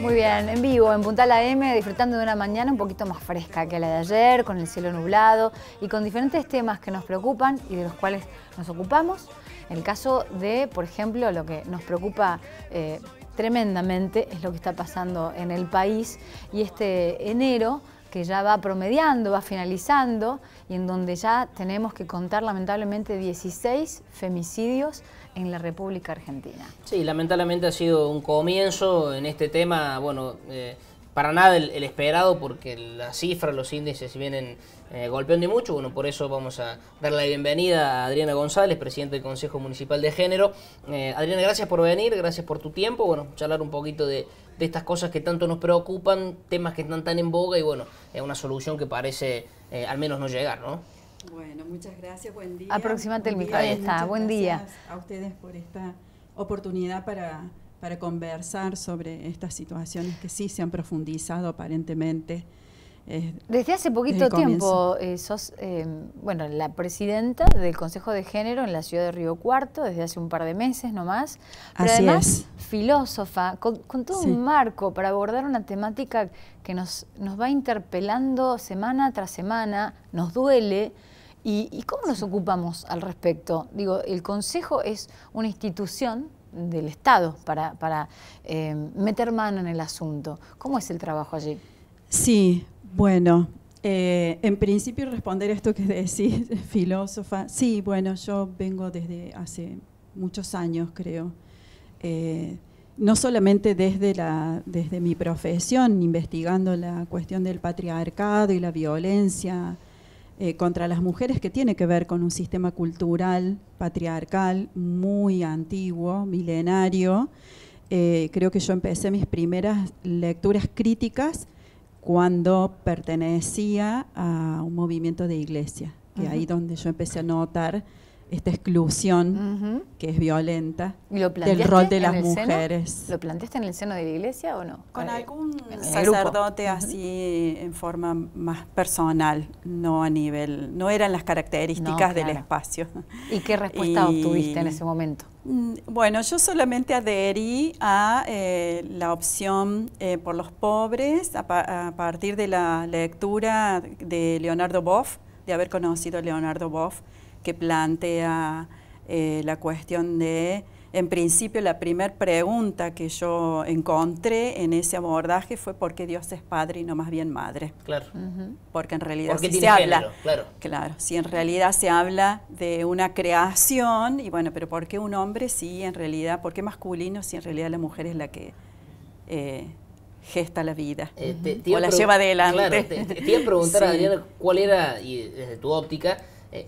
Muy bien, en vivo, en Puntal AM, disfrutando de una mañana un poquito más fresca que la de ayer, con el cielo nublado y con diferentes temas que nos preocupan y de los cuales nos ocupamos. En el caso de, por ejemplo, lo que nos preocupa tremendamente es lo que está pasando en el país y este enero que ya va promediando, va finalizando y en donde ya tenemos que contar lamentablemente 16 femicidios en la República Argentina. Sí, lamentablemente ha sido un comienzo en este tema, bueno, para nada el esperado, porque las cifras, los índices vienen golpeando y mucho. Bueno, por eso vamos a darle la bienvenida a Adriana González, presidenta del Consejo Municipal de Género. Adriana, gracias por venir, gracias por tu tiempo, bueno, charlar un poquito de estas cosas que tanto nos preocupan, temas que están tan en boga y bueno, es una solución que parece al menos no llegar, ¿no? Bueno, muchas gracias, buen día. Aproximate el micrófono, ahí está, buen día. Gracias a ustedes por esta oportunidad para conversar sobre estas situaciones que sí se han profundizado aparentemente. Desde hace poquito tiempo sos bueno, la presidenta del Consejo de Género en la ciudad de Río Cuarto, desde hace un par de meses nomás. Pero así además, es. Filósofa, con todo un marco para abordar una temática que nos va interpelando semana tras semana, nos duele. ¿Y cómo nos ocupamos al respecto? Digo, el Consejo es una institución del Estado para meter mano en el asunto. ¿Cómo es el trabajo allí? Sí, bueno, en principio responder esto que decís, filósofa, sí, bueno, yo vengo desde hace muchos años, creo, no solamente desde mi profesión, investigando la cuestión del patriarcado y la violencia contra las mujeres, que tiene que ver con un sistema cultural patriarcal muy antiguo, milenario. Creo que yo empecé mis primeras lecturas críticas cuando pertenecía a un movimiento de iglesia, que ahí donde yo empecé a notar esta exclusión que es violenta del rol de las mujeres. ¿Lo planteaste en el seno de la iglesia o no? Con algún sacerdote así en forma más personal, no a nivel, no eran las características del espacio. ¿Y qué respuesta obtuviste en ese momento? Bueno, yo solamente adherí a la opción por los pobres a partir de la lectura de Leonardo Boff, de haber conocido a Leonardo Boff, que plantea la cuestión de, en principio, la primera pregunta que yo encontré en ese abordaje fue ¿por qué Dios es padre y no más bien madre? Claro. Porque en realidad porque si se habla, género, claro, si en realidad se habla de una creación, y bueno, pero ¿por qué un hombre sí en realidad, por qué masculino si en realidad la mujer es la que gesta la vida o la lleva adelante? Claro, te iba a preguntar, Adriana, cuál era, y desde tu óptica,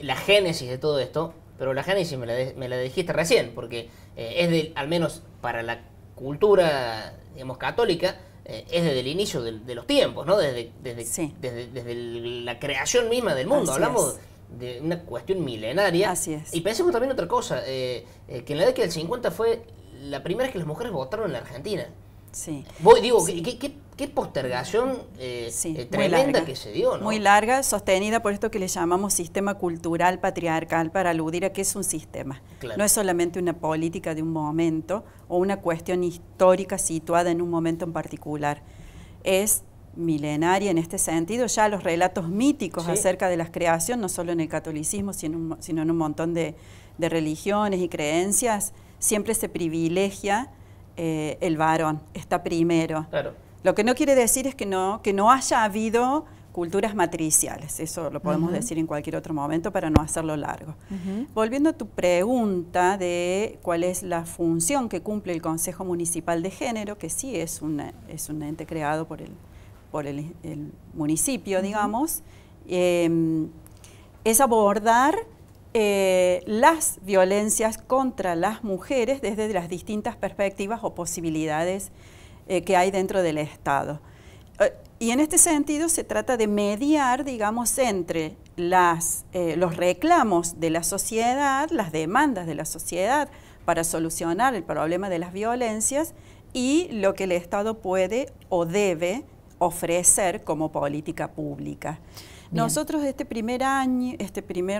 la génesis de todo esto, pero la génesis me la dijiste recién, porque es de, al menos para la cultura, digamos, católica, es desde el inicio de los tiempos, ¿no? Desde la creación misma del mundo. Hablamos de una cuestión milenaria. Así es. Y pensemos también otra cosa, que en la década del 50 fue la primera vez que las mujeres votaron en la Argentina. Sí. Digo, ¿qué postergación tremenda que se dio, ¿no? Muy larga, sostenida por esto que le llamamos sistema cultural patriarcal, para aludir a que es un sistema. Claro. No es solamente una política de un momento o una cuestión histórica situada en un momento en particular. Es milenaria en este sentido. Ya los relatos míticos acerca de la creación, no solo en el catolicismo, sino en un montón de religiones y creencias, siempre se privilegia el varón, está primero. Claro. Lo que no quiere decir es que no haya habido culturas matriciales, eso lo podemos decir en cualquier otro momento para no hacerlo largo. Volviendo a tu pregunta de cuál es la función que cumple el Consejo Municipal de Género, que sí es un ente creado por el municipio, digamos, es abordar las violencias contra las mujeres desde las distintas perspectivas o posibilidades que hay dentro del Estado. Y en este sentido se trata de mediar, digamos, entre los reclamos de la sociedad, las demandas de la sociedad para solucionar el problema de las violencias y lo que el Estado puede o debe ofrecer como política pública. Bien. Nosotros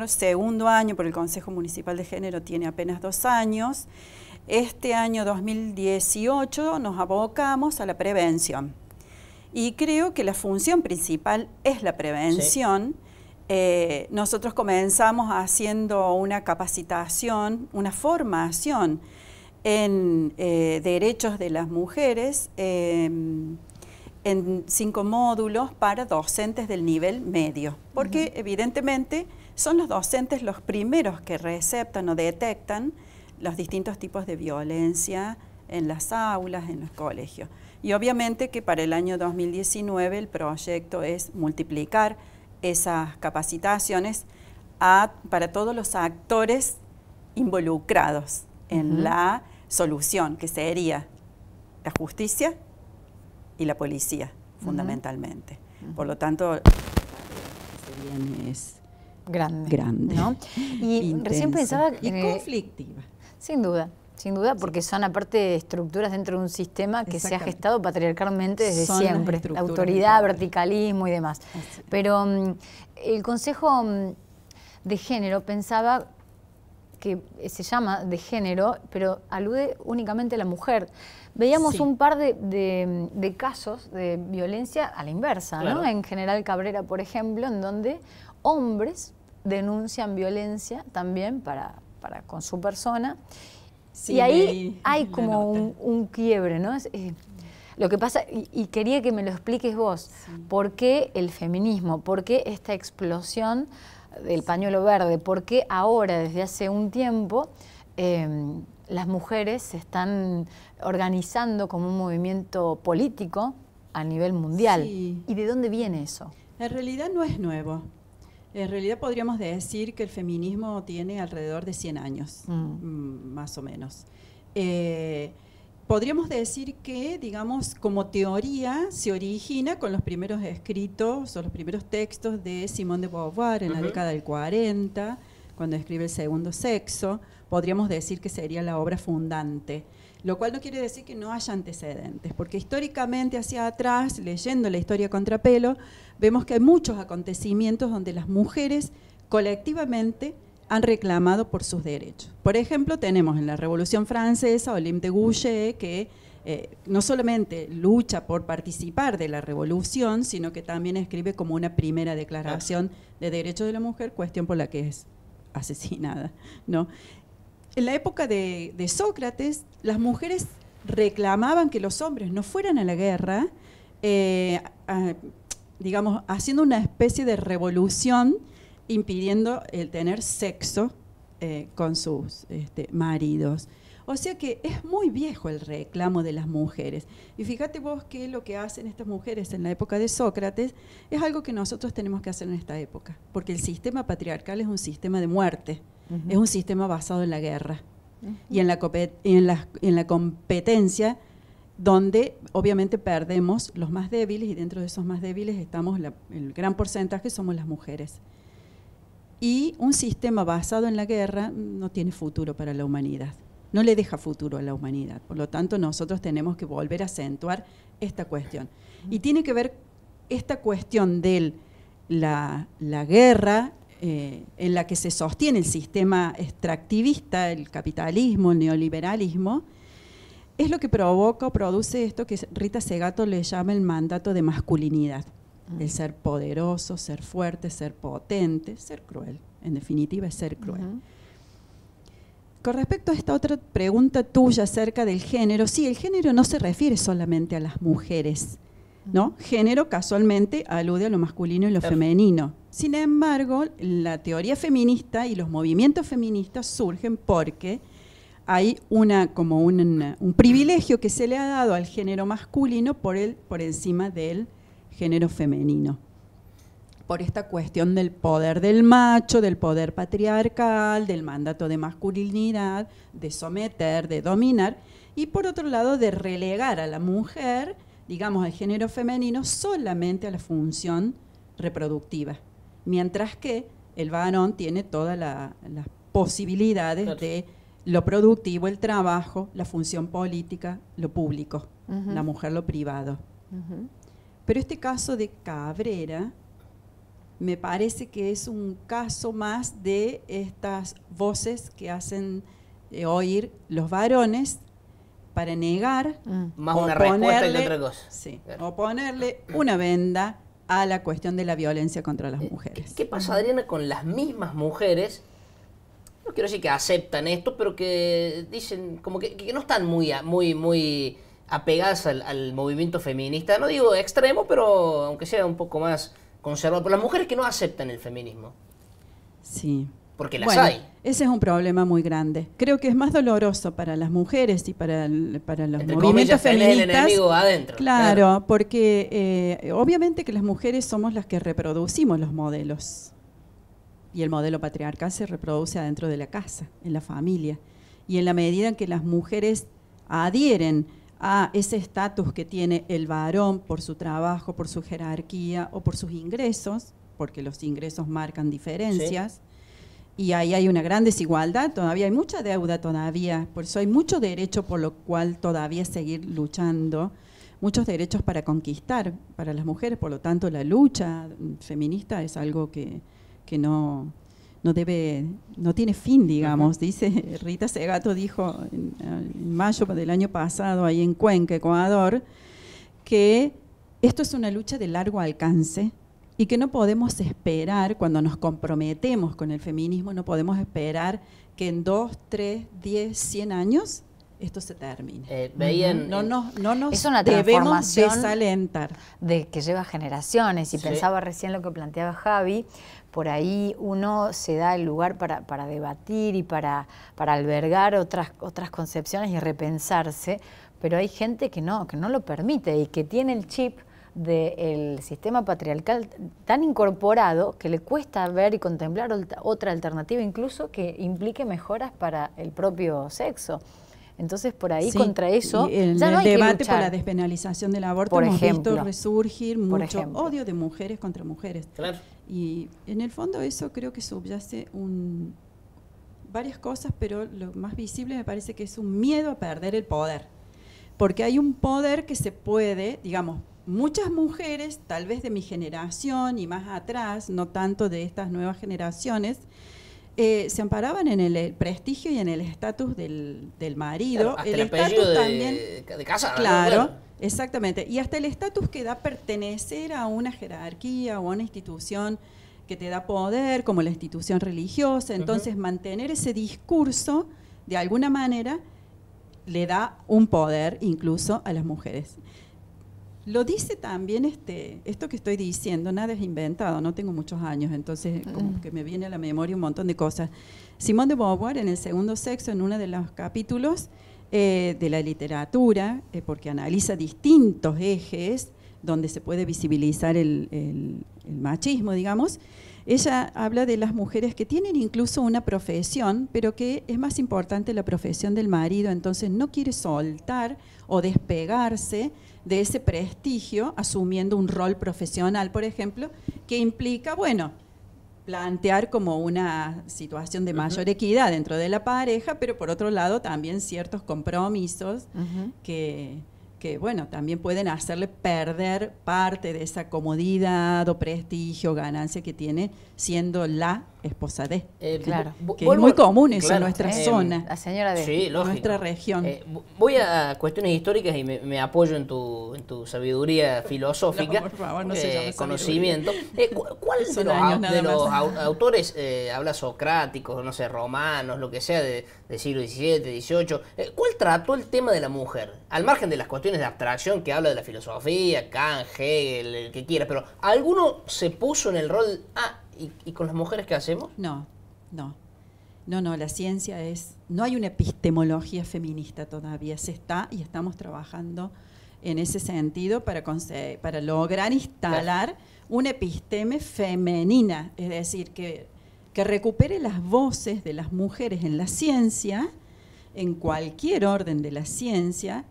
segundo año, por el Consejo Municipal de Género tiene apenas 2 años, Este año 2018 nos abocamos a la prevención. Y creo que la función principal es la prevención. Sí. Nosotros comenzamos haciendo una capacitación, una formación en derechos de las mujeres, en 5 módulos para docentes del nivel medio, porque evidentemente son los docentes los primeros que receptan o detectan los distintos tipos de violencia en las aulas, en los colegios. Y obviamente que para el año 2019 el proyecto es multiplicar esas capacitaciones para todos los actores involucrados en la solución, que sería la justicia y la policía, fundamentalmente. Por lo tanto, es grande, ¿no? Y recién pensaba y conflictiva. Sin duda, porque son aparte estructuras dentro de un sistema que se ha gestado patriarcalmente desde siempre, la autoridad, verticalismo y demás. Así. Pero el Consejo de Género pensaba que se llama de género, pero alude únicamente a la mujer. Veíamos un par de casos de violencia a la inversa, claro, ¿no? En General Cabrera, por ejemplo, en donde hombres denuncian violencia también con su persona. Sí, y ahí hay como un quiebre, ¿no? Lo que pasa, y quería que me lo expliques vos, ¿por qué el feminismo? ¿Por qué esta explosión del pañuelo verde? ¿Por qué ahora, desde hace un tiempo, las mujeres se están organizando como un movimiento político a nivel mundial? Sí. ¿Y de dónde viene eso? En realidad no es nuevo. En realidad podríamos decir que el feminismo tiene alrededor de 100 años, más o menos. Podríamos decir que, digamos, como teoría se origina con los primeros escritos o los primeros textos de Simone de Beauvoir en la década del 40, cuando escribe El segundo sexo. Podríamos decir que sería la obra fundante, lo cual no quiere decir que no haya antecedentes, porque históricamente hacia atrás, leyendo la historia a contrapelo, vemos que hay muchos acontecimientos donde las mujeres colectivamente han reclamado por sus derechos. Por ejemplo, tenemos en la Revolución Francesa Olympe de Gouges, que no solamente lucha por participar de la revolución, sino que también escribe como una primera declaración de derechos de la mujer, cuestión por la que es asesinada, ¿no? En la época de Sócrates, las mujeres reclamaban que los hombres no fueran a la guerra, digamos, haciendo una especie de revolución, impidiendo el tener sexo con sus maridos. O sea que es muy viejo el reclamo de las mujeres. Y fíjate vos que lo que hacen estas mujeres en la época de Sócrates es algo que nosotros tenemos que hacer en esta época, porque el sistema patriarcal es un sistema de muerte. Es un sistema basado en la guerra y en la competencia, donde obviamente perdemos los más débiles, y dentro de esos más débiles estamos, el gran porcentaje somos las mujeres. Y un sistema basado en la guerra no tiene futuro para la humanidad, no le deja futuro a la humanidad. Por lo tanto, nosotros tenemos que volver a acentuar esta cuestión. Y tiene que ver esta cuestión de la guerra, en la que se sostiene el sistema extractivista, el capitalismo, el neoliberalismo, es lo que provoca o produce esto que Rita Segato le llama el mandato de masculinidad. El ser poderoso, ser fuerte, ser potente, ser cruel. En definitiva, es ser cruel. Con respecto a esta otra pregunta tuya acerca del género, sí, el género no se refiere solamente a las mujeres, ¿no? Género casualmente alude a lo masculino y lo femenino. Sin embargo, la teoría feminista y los movimientos feministas surgen porque hay un privilegio que se le ha dado al género masculino por encima del género femenino. Por esta cuestión del poder del macho, del poder patriarcal, del mandato de masculinidad, de someter, de dominar, y por otro lado de relegar a la mujer, digamos al género femenino, solamente a la función reproductiva, mientras que el varón tiene todas las posibilidades de lo productivo, el trabajo, la función política, lo público, la mujer lo privado. Pero este caso de Cabrera me parece que es un caso más de estas voces que hacen oír los varones para negar más una respuesta que otra cosa. Sí, claro. O ponerle una venda a la cuestión de la violencia contra las mujeres. ¿Qué pasa, Adriana, con las mismas mujeres? No quiero decir que aceptan esto, pero que dicen como que no están muy apegadas al movimiento feminista. No digo extremo, pero aunque sea un poco más conservador. Pero las mujeres que no aceptan el feminismo. Sí. Porque las hay. Ese es un problema muy grande. Creo que es más doloroso para las mujeres y para los entre movimientos comillas, feministas. El enemigo adentro. Claro, porque obviamente que las mujeres somos las que reproducimos los modelos. Y el modelo patriarcal se reproduce adentro de la casa, en la familia. Y en la medida en que las mujeres adhieren a ese estatus que tiene el varón por su trabajo, por su jerarquía o por sus ingresos, porque los ingresos marcan diferencias, sí. Y ahí hay una gran desigualdad, todavía hay mucha deuda todavía, por eso hay mucho derecho por lo cual todavía seguir luchando, muchos derechos para conquistar para las mujeres, por lo tanto la lucha feminista es algo que no tiene fin, digamos. Dice Rita Segato, dijo en mayo del año pasado, ahí en Cuenca, Ecuador, que esto es una lucha de largo alcance y que no podemos esperar, cuando nos comprometemos con el feminismo, no podemos esperar que en 2, 3, 10, 100 años esto se termine. Veían, no nos es una debemos transformación desalentar. De que lleva generaciones, y sí. Pensaba recién lo que planteaba Javi, por ahí uno se da el lugar para debatir y para albergar otras concepciones y repensarse, pero hay gente que no lo permite y que tiene el chip del sistema patriarcal tan incorporado que le cuesta ver y contemplar otra alternativa, incluso que implique mejoras para el propio sexo. Entonces, por ahí, sí, contra eso, ya no hay debate por la despenalización del aborto, por hemos visto resurgir mucho odio de mujeres contra mujeres. Claro. Y en el fondo eso creo que subyace varias cosas, pero lo más visible me parece que es un miedo a perder el poder. Porque hay un poder que se puede, digamos, muchas mujeres, tal vez de mi generación y más atrás, no tanto de estas nuevas generaciones, se amparaban en el prestigio y en el estatus del marido. Claro, el estatus también de casa. Claro, exactamente. Y hasta el estatus que da pertenecer a una jerarquía o a una institución que te da poder, como la institución religiosa. Entonces, mantener ese discurso, de alguna manera, le da un poder incluso a las mujeres. Lo dice también esto que estoy diciendo, nada es inventado, no tengo muchos años, entonces como que me viene a la memoria un montón de cosas. Simone de Beauvoir, en El segundo sexo, en uno de los capítulos de la literatura, porque analiza distintos ejes donde se puede visibilizar el machismo, digamos, ella habla de las mujeres que tienen incluso una profesión, pero que es más importante la profesión del marido, entonces no quiere soltar o despegarse de ese prestigio, asumiendo un rol profesional, por ejemplo, que implica, bueno, plantear como una situación de mayor equidad dentro de la pareja, pero por otro lado también ciertos compromisos que bueno, también pueden hacerle perder parte de esa comodidad o prestigio, ganancia que tiene siendo la esposa de. Claro. Que es muy común eso en nuestra zona. La señora de. Sí, lógico. Nuestra región. Voy a cuestiones históricas y me apoyo en tu sabiduría filosófica, no, por favor, no se llama conocimiento. ¿Cuál de los autores, habla socráticos, no sé, romanos, lo que sea, del siglo XVII, XVIII, cuál trató el tema de la mujer? Al margen de las cuestiones de abstracción que habla de la filosofía, Kant, Hegel, el que quiera, pero ¿alguno se puso en el rol, ¿y con las mujeres qué hacemos? No, la ciencia no hay una epistemología feminista todavía, estamos trabajando en ese sentido para lograr instalar una episteme femenina, es decir, que recupere las voces de las mujeres en la ciencia, en cualquier orden de la ciencia,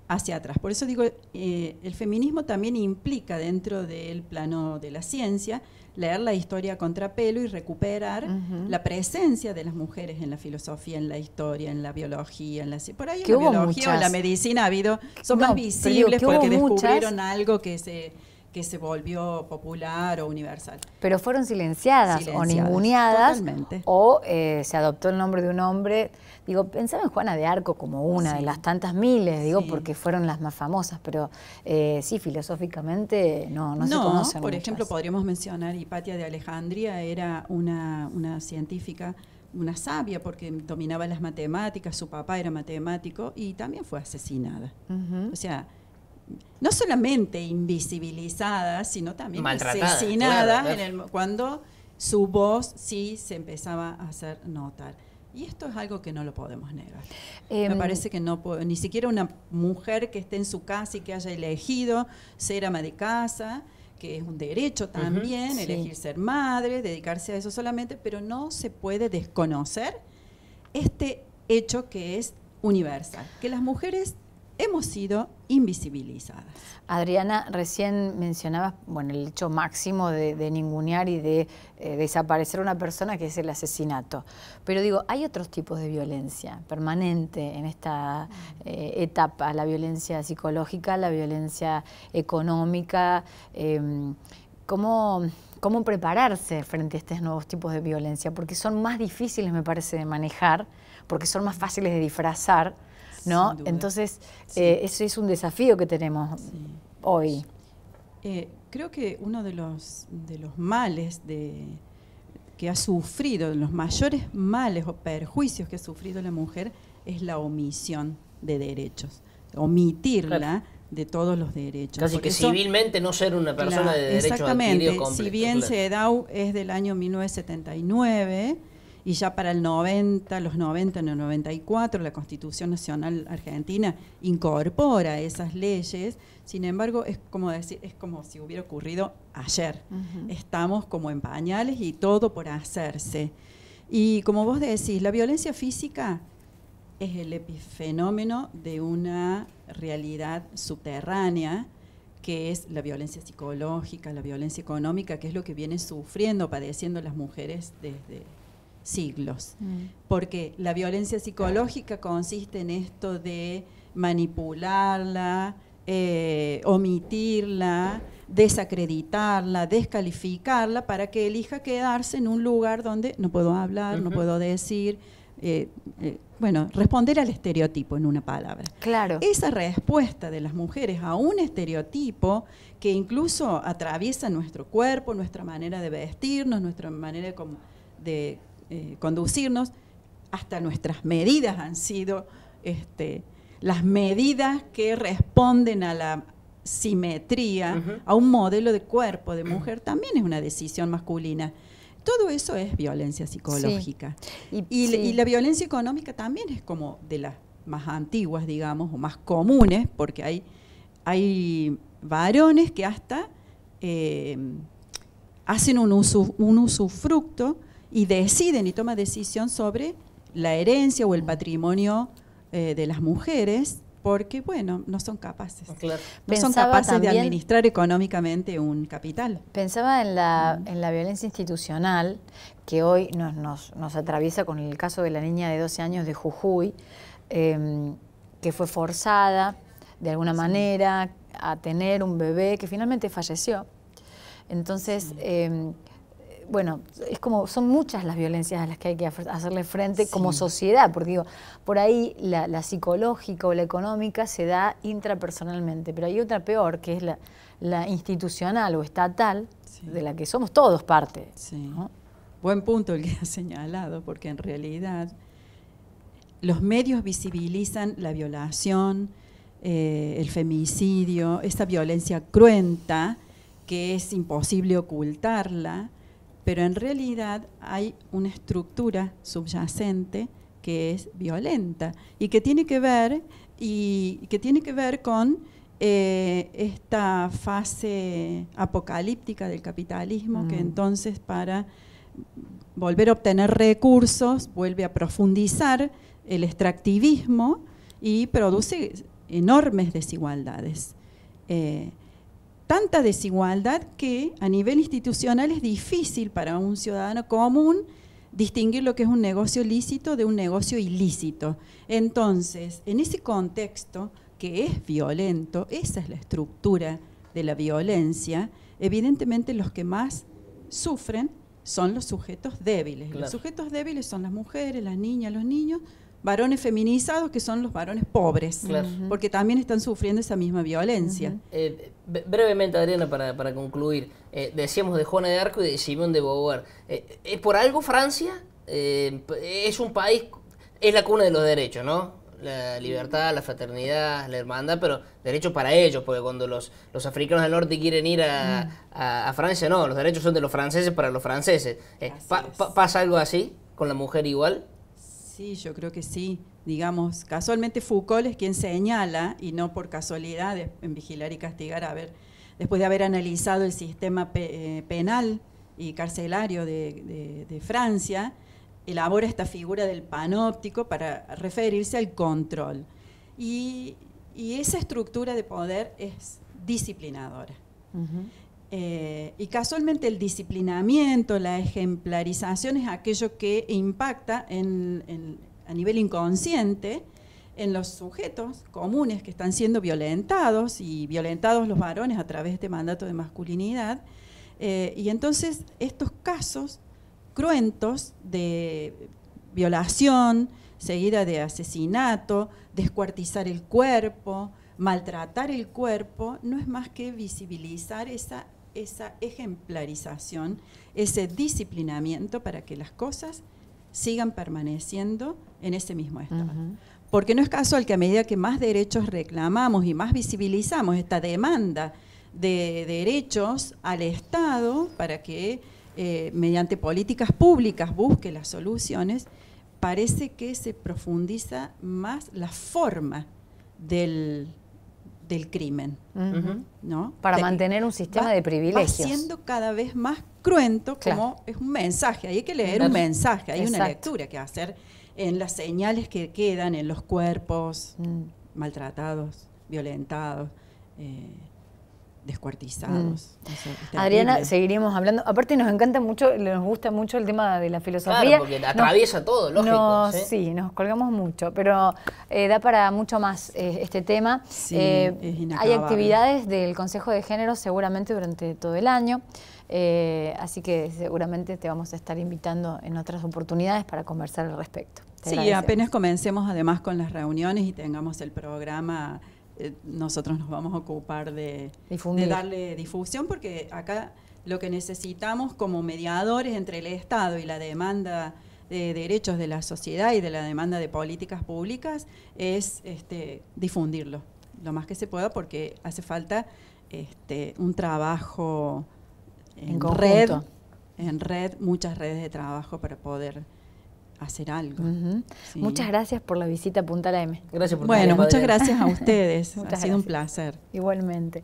hacia atrás. Por eso digo, el feminismo también implica dentro del plano de la ciencia leer la historia a contrapelo y recuperar la presencia de las mujeres en la filosofía, en la historia, en la biología, por ahí en la biología o en la medicina son más visibles porque descubrieron algo que que se volvió popular o universal. Pero fueron silenciadas o ninguneadas, totalmente. O se adoptó el nombre de un hombre. Digo, pensaba en Juana de Arco como una de las tantas miles, digo, porque fueron las más famosas, pero sí, filosóficamente no se conocen por muchas. Ejemplo, podríamos mencionar Hipatia de Alejandría, era una científica, una sabia, porque dominaba las matemáticas, su papá era matemático y también fue asesinada. O sea, no solamente invisibilizada, sino también asesinada, claro. Cuando su voz sí se empezaba a hacer notar. Y esto es algo que no lo podemos negar. Me parece que ni siquiera una mujer que esté en su casa y que haya elegido ser ama de casa, que es un derecho también, elegir ser madre, dedicarse a eso solamente, pero no se puede desconocer este hecho que es universal, que las mujeres hemos sido invisibilizadas. Adriana, recién mencionabas el hecho máximo de ningunear y de desaparecer a una persona, que es el asesinato. Pero digo, hay otros tipos de violencia permanente en esta etapa, la violencia psicológica, la violencia económica. ¿Cómo prepararse frente a estos nuevos tipos de violencia? Porque son más difíciles, me parece, de manejar, porque son más fáciles de disfrazar, ¿no? Entonces, eso es un desafío que tenemos hoy. Creo que uno de los males que ha sufrido, los mayores males o perjuicios que ha sufrido la mujer es la omisión de derechos, omitirla de todos los derechos. Casi que civilmente no ser una persona de derecho adquirido completo. Si bien CEDAW es del año 1979, y ya para los 90, en el 94, la Constitución Nacional Argentina incorpora esas leyes. Sin embargo, es como si hubiera ocurrido ayer. Estamos como en pañales y todo por hacerse. Y como vos decís, la violencia física es el epifenómeno de una realidad subterránea, que es la violencia psicológica, la violencia económica, que es lo que vienen sufriendo, padeciendo las mujeres desde siglos. Porque la violencia psicológica consiste en esto de manipularla, omitirla, desacreditarla, descalificarla, para que elija quedarse en un lugar donde no puedo hablar, no puedo decir, responder al estereotipo, en una palabra. Claro. Esa respuesta de las mujeres a un estereotipo que incluso atraviesa nuestro cuerpo, nuestra manera de vestirnos, nuestra manera de conducirnos, hasta nuestras medidas han sido las medidas que responden a la simetría, a un modelo de cuerpo de mujer, también es una decisión masculina. Todo eso es violencia psicológica. Sí. Y la violencia económica también es como de las más antiguas, digamos, o más comunes, porque hay varones que hasta hacen un usufructo y deciden y toman decisión sobre la herencia o el patrimonio de las mujeres, porque, no son capaces. Claro. No son capaces de administrar económicamente un capital. Pensaba en la violencia institucional, que hoy nos atraviesa con el caso de la niña de 12 años de Jujuy, que fue forzada, de alguna manera, a tener un bebé que finalmente falleció. Entonces, es como, son muchas las violencias a las que hay que hacerle frente como sociedad, porque digo, por ahí la psicológica o la económica se da intrapersonalmente, pero hay otra peor, que es la institucional o estatal, de la que somos todos parte. ¿No? Buen punto el que has señalado, porque en realidad los medios visibilizan la violación, el femicidio, esa violencia cruenta que es imposible ocultarla, pero en realidad hay una estructura subyacente que es violenta y que tiene que ver con esta fase apocalíptica del capitalismo, que entonces, para volver a obtener recursos, vuelve a profundizar el extractivismo y produce enormes desigualdades. Tanta desigualdad que a nivel institucional es difícil para un ciudadano común distinguir lo que es un negocio lícito de un negocio ilícito. Entonces, en ese contexto que es violento, esa es la estructura de la violencia, evidentemente los que más sufren son los sujetos débiles. Claro. Los sujetos débiles son las mujeres, las niñas, los niños, varones feminizados, que son los varones pobres, claro, porque también están sufriendo esa misma violencia. Brevemente, Adriana, para concluir, decíamos de Juana de Arco y de Simón de Beauvoir. ¿Es por algo Francia? Es un país, es la cuna de los derechos, ¿no? La libertad, la fraternidad, la hermandad, pero derechos para ellos, porque cuando los africanos del norte quieren ir a Francia, no, los derechos son de los franceses para los franceses. ¿Pasa algo así con la mujer igual? Sí, yo creo que sí. Digamos, casualmente Foucault es quien señala, y no por casualidad, en Vigilar y Castigar, después de haber analizado el sistema penal y carcelario de Francia, elabora esta figura del panóptico para referirse al control. Y esa estructura de poder es disciplinadora. Y casualmente el disciplinamiento, la ejemplarización es aquello que impacta a nivel inconsciente en los sujetos comunes que están siendo violentados, y violentados los varones a través de este mandato de masculinidad. Y entonces estos casos cruentos de violación, seguida de asesinato, descuartizar el cuerpo, maltratar el cuerpo, no es más que visibilizar esa ejemplarización, ese disciplinamiento para que las cosas sigan permaneciendo en ese mismo estado. Porque no es casual que a medida que más derechos reclamamos y más visibilizamos esta demanda de derechos al Estado para que mediante políticas públicas busque las soluciones, parece que se profundiza más la forma del crimen, ¿no? Para mantener un sistema de privilegios. Va siendo cada vez más cruento, como es un mensaje, hay que leer un mensaje, hay una lectura que hacer en las señales que quedan en los cuerpos maltratados, violentados, descuartizados. Adriana, seguiremos hablando. Aparte nos encanta mucho, nos gusta mucho el tema de la filosofía. Claro, porque atraviesa todo, lógico. Sí, nos colgamos mucho, pero da para mucho más este tema. Sí, es inacabable. Hay actividades del Consejo de Género seguramente durante todo el año, así que seguramente te vamos a estar invitando en otras oportunidades para conversar al respecto. Sí, apenas comencemos además con las reuniones y tengamos el programa, nosotros nos vamos a ocupar de darle difusión, porque acá lo que necesitamos como mediadores entre el Estado y la demanda de derechos de la sociedad y de la demanda de políticas públicas es difundirlo lo más que se pueda, porque hace falta un trabajo en red, muchas redes de trabajo para poder hacer algo. Sí. Muchas gracias por la visita a Punta la M. Gracias por muchas gracias a ustedes. Ha sido un placer. Igualmente.